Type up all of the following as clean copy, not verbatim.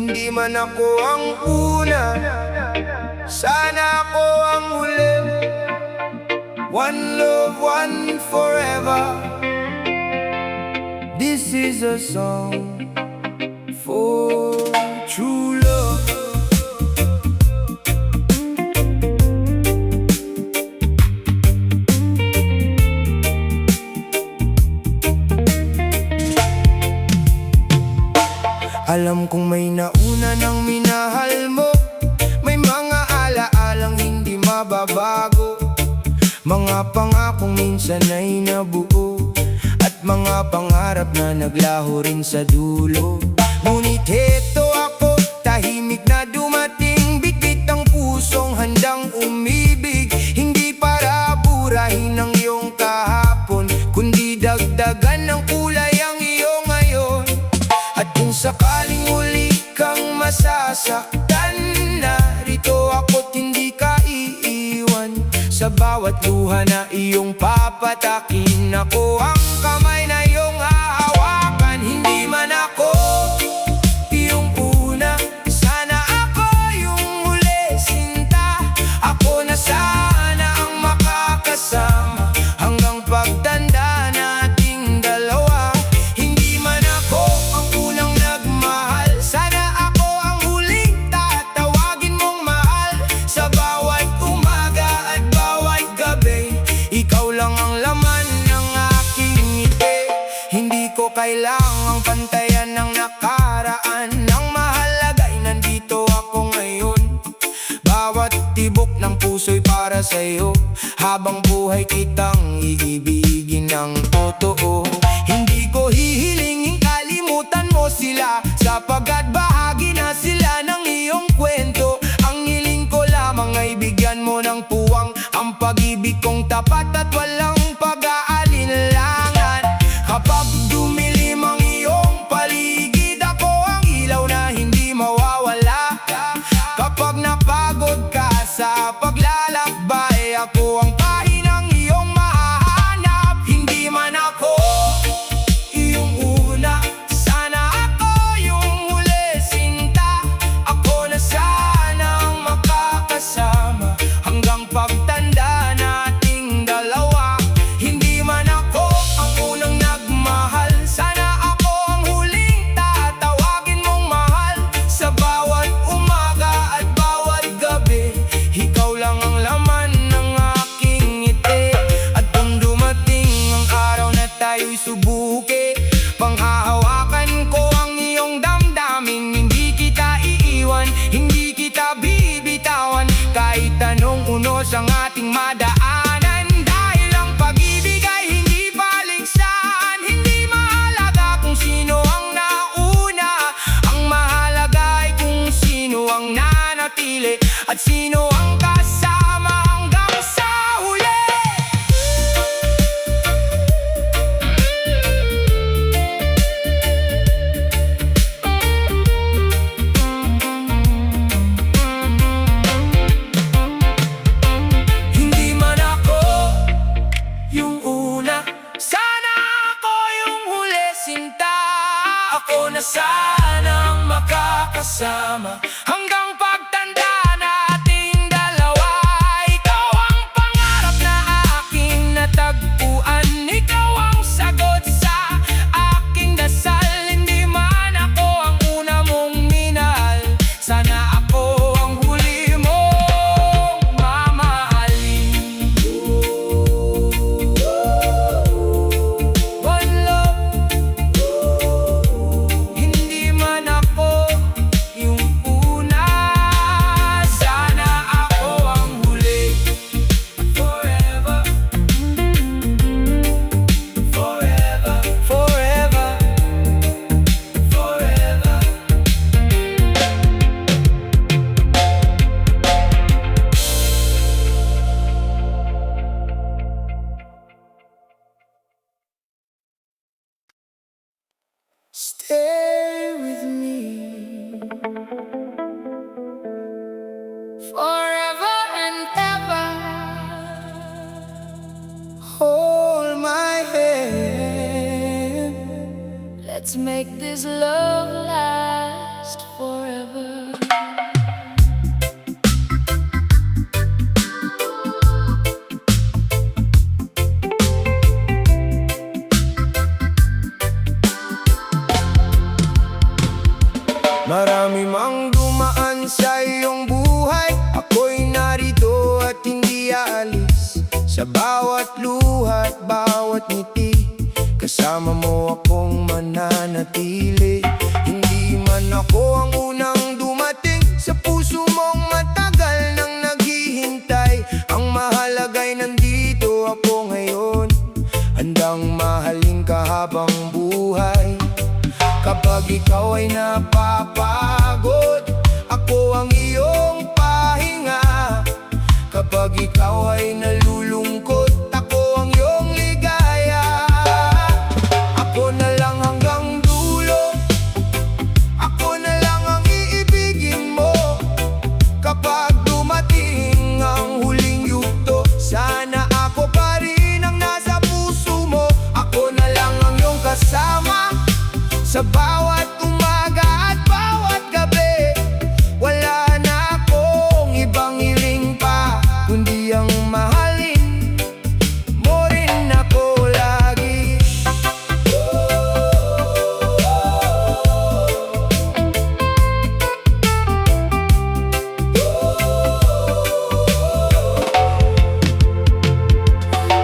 Hindi man ako ang una, sana ako ang huli. One love, one forever. This is a song for true love. Alam kong may nauna ng minahal mo, may mga alaalang hindi mababago, mga pangakong minsan ay nabuo, at mga pangarap na naglaho rin sa dulo. Ngunit heto ako, tahimik na dumating, bitbit ang pusong handang umibig. Hindi para burahin ang iyong kahapon, kundi dagdagan ng kulay ang iyong ngayon. At kung sakaling uli kang masasaktan, narito ako't hindi ka iiwan. Sa bawat luha na iyong papatakin, ako ang kamay na iyong hahawakan. Hindi man ako iyong una, sana ako yung huli, sinta. Ako na sana ang makakasama hanggang pagtanda nating dalawa. Hindi man ako ang unang nagmahal, sana ako ang huling tatawagin mong mahal. Sa bawat umaga at bawat gabi, ikaw lang ang laman ng aking ngiti. Hindi ko kailangang pantayan ng nakaraan, ang mahalaga'y nandito ako ngayon. Bawat tibok ng puso'y para sa'yo, habang buhay kitang iibigin ng totoo. Hindi ko hihilingin kalimutan mo sila, sapagkat bahagi na sila ng iyong kwento. Ang hiling ko lamang ay bigyan mo ng puwang ang pag-ibig kong tapat at walang pag-aalinlangan. Kapag dumilim ang iyong paligid, ako ang ilaw na hindi mawawala. Kapag napagod ka sa paglalakbay, ako ang pahinang iyong mahahanap. Hindi man ako iyong una, sana ako yung huli, sinta. Ako na sana ang makakasama hanggang pagtanda nating dalawa. Hindi man ako ang unang nagmahal, sana ako ang huling tatawagin mong mahal. Sa bawat umaga at bawat gabi, ikaw lang ang laman ng aking ngiti. At kung dumating ang araw na tayo'y subuki, panghahawakan ko ang iyong damdamin. Hindi kita iiwan, hindi kita bibitawan, kahit anong unos ang ating madaanan. Dahil ang pag-ibig ay hindi paligsahan, hindi mahalaga kung sino ang nauna. Ang mahalaga ay kung sino ang nanatili at sino ang kasama hanggang sa huli. Hindi man ako yung una, sana ako yung huli, sinta. Ako na sana ang makakasama hanggang pagtanda nating dalawa. Ikaw ang pangarap na aking natagpuan, ikaw ang sagot sa aking dasal. Hindi man ako ang una mong minahal, sana ako ang huli mong mamahalin. One love, hindi man ako yung una, sana ako ang huli. Forever, forever, forever, forever. Stay with me forever and ever. Hold my hand, let's make this love last last forever. Marami mang dumaan sa iyong buhay, ako'y narito at hindi aalis. Sa bawat luha at bawat ngiti, kasama mo akong mananatili. Hindi man ako ang unang dumating, sa puso mong matagal nang naghihintay. Ang mahalaga'y nandito ako ngayon, handang mahalin ka habang buhay. Kapag ikaw ay napapagod, ako ang iyong pahinga. Kapag ikaw ay nalulungkot, ako ang iyong ligaya. Ako na lang hanggang dulo, ako na lang ang iibigin mo. Kapag dumating ang huling yugto, sana ako pa rin ang nasa puso mo. Ako na lang ang iyong kasama sa bawat umaga at bawat gabi. Wala na akong ibang hiling pa, kundi ang mahalin mo rin ako lagi.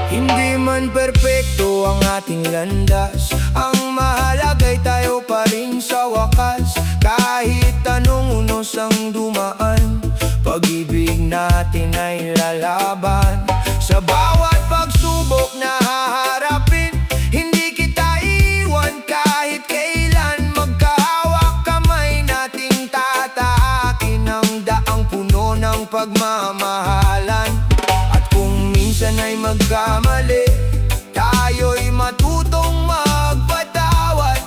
Hindi man perpekto ang ating landas, ang mahalaga'y tayo pa rin sa wakas. Kahit anong unos ang dumaan, pag-ibig natin ay lalaban. Sa bawat pagsubok na haharapin, hindi kita iwan kahit kailan. Magkahawak kamay nating tataakin ang daang puno ng pagmamahalan. At kung minsan ay magkamali, tayo'y matutong magpatawad.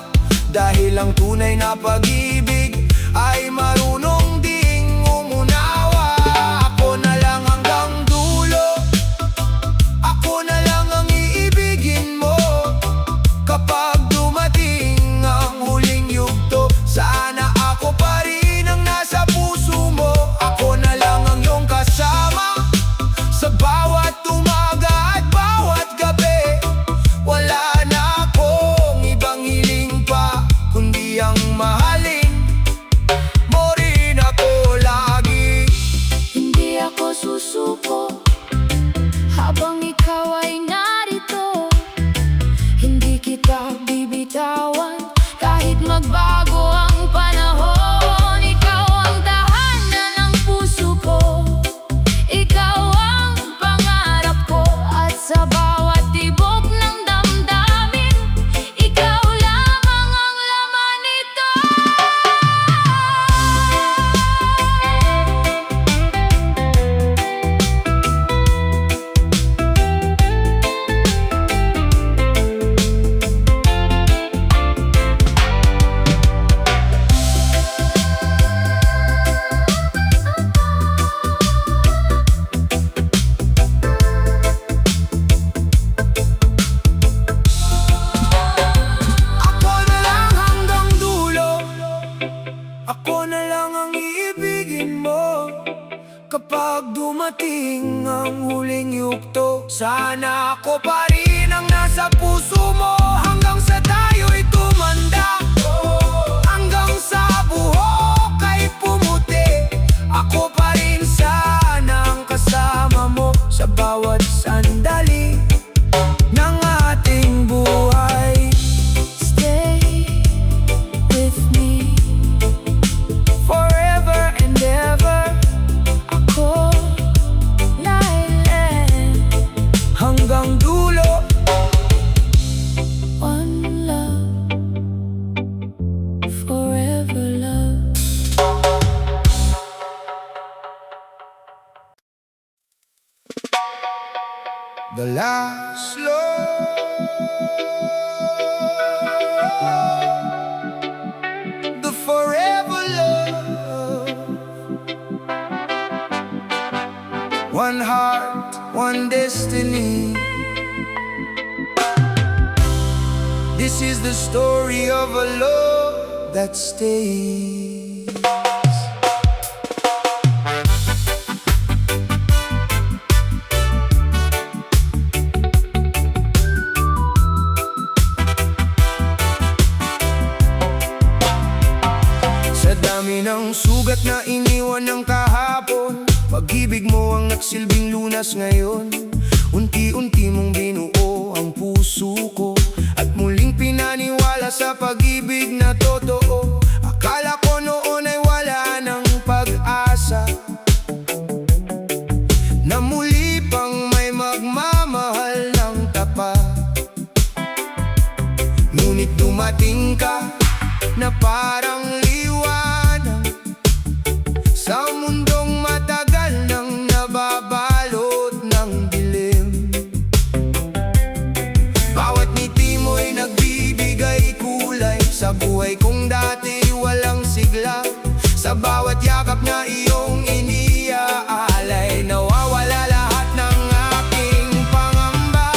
Dahil ang tunay na pag-ibig ay marunong ding umunawa. Ako na lang hanggang dulo, ako na lang ang iibigin mo. Kapag dumating ang huling yugto, sana ako pa rin ang nasa puso mo. Ako na lang ang iyong kasama sa bawat umaga at bawat gabi. Wala na akong ibang hiling pa, kundi ang mahalin mo rin ako lagi. Hindi ako susuko habang ikaw ay narito. Hindi kita bibitawan kahit magbago ang panahon. Ikaw ang tahanan ng puso ko, ikaw ang pangarap ko. At sa bawat tibok ng damdamin, ikaw lamang ang laman nito. Ako na lang hanggang dulo, ako na lang ang iibigin mo. Kapag dumating ang huling yugto, sana ako pa rin ang nasa puso mo. Hanggang sa tayo'y tumanda, hanggang sa buhok ay pumuti, ako pa rin sana ang kasama mo sa bawat sandali ng ating buhay. Stay with me forever and ever. Ako na ilan, Hanggang dulo, one love, forever love. the last love, the forever love. One heart, one destiny. This is the story of a love that stays. dami ng sugat na iniwan ng kahapon. Pag-ibig mo ang nagsilbing lunas ngayon. Unti-unti mong binuo ang puso ko at muling pinaniwala sa pag-ibig na totoo. Akala ko noon ay wala ng pag-asa, na muli pang may magmamahal ng tapat. Ngunit dumating ka na parang liwanag sa mundong matagal nang nababalot ng dilim. Bawat ngiti mo'y nagbibigay kulay sa buhay kong dati walang sigla. Sa bawat yakap na iyong iniaalay, nawawala lahat ng aking pangamba.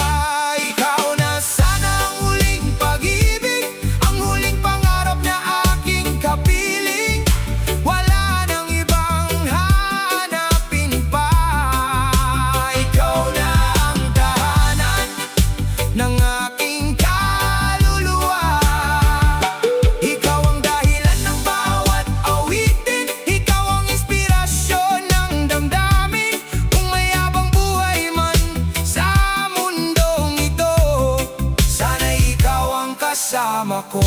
Ikaw na sana ang huling pag-ibig, ang huling pangarap na aking kapiling. Wala nang ibang hahanapin pa. Ikaw na ang tahanan ng aking kaluluwa. Ikaw ang dahilan ng bawat awitin, ikaw ang inspirasyon ng damdamin. Kung mayabang buhay man sa mundong ito, sana ikaw ang kasama ko.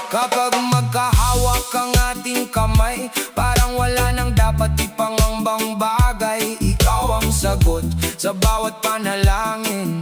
Kapag magkahawak ang ating kamay, parang wala nang dapat ipangangbang bagay. Ikaw ang sagot sa bawat panalangin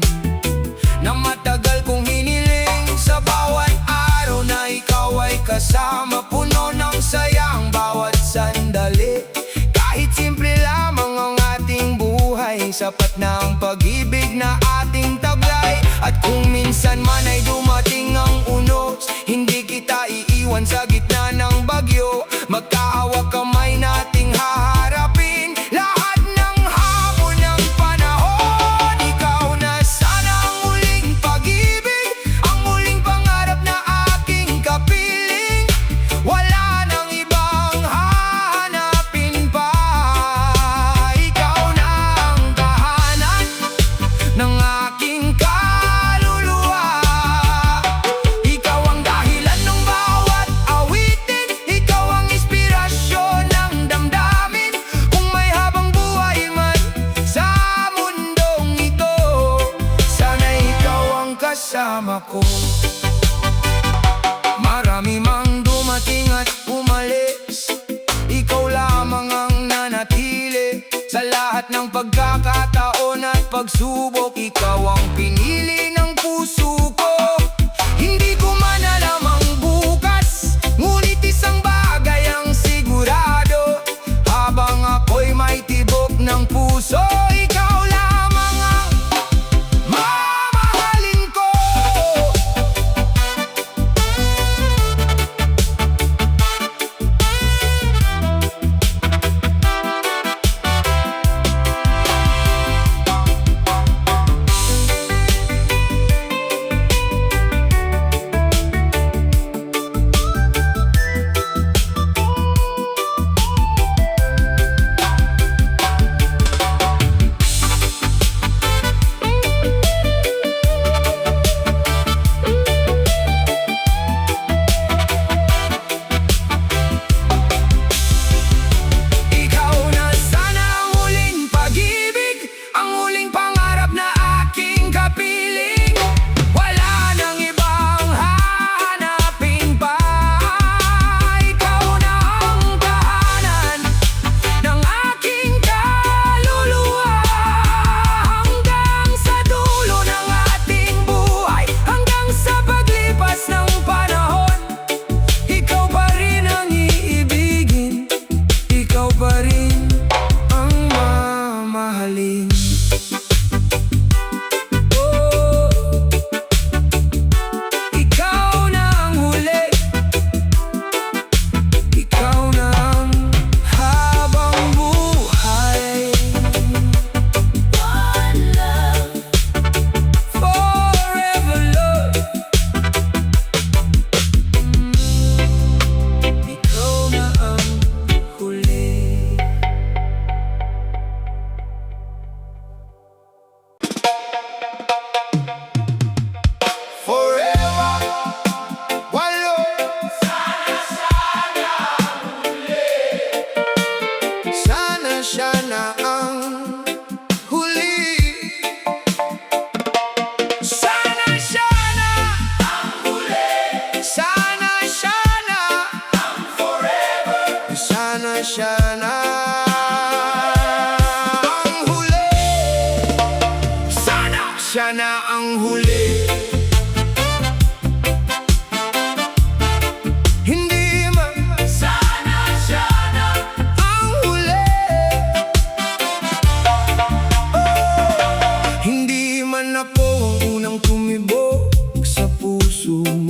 na matagal kong hiniling. Sa bawat araw na ikaw ay kasama, puno ng saya ang bawat sandali. Kahit simple lamang ang ating buhay, sapat na ang pag-ibig na ating taglay. At kung minsan man ay dumating ang unos, hindi kita iiwan sa gitna ng bagyo. Magkahawak kamay nating haharapin lahat ng hamon ng panahon. Ikaw na sana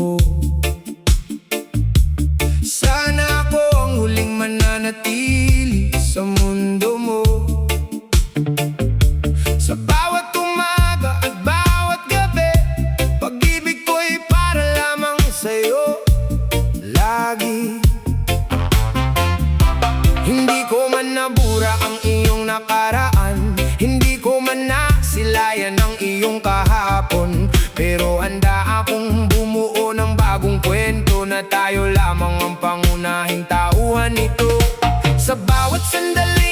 mo. Sana ako ang huling mananatili sa mundo mo. Sa bawat umaga at bawat gabi, pag-ibig ko'y para lamang sa'yo lagi. Hindi ko man nabura ang iyong nakaraan, hindi ko man nasilayan ang iyong kahapon, pero handa akong bumuo ng bagong kwento na tayo lamang ang pangunahing tauhan nito. Sa bawat sandali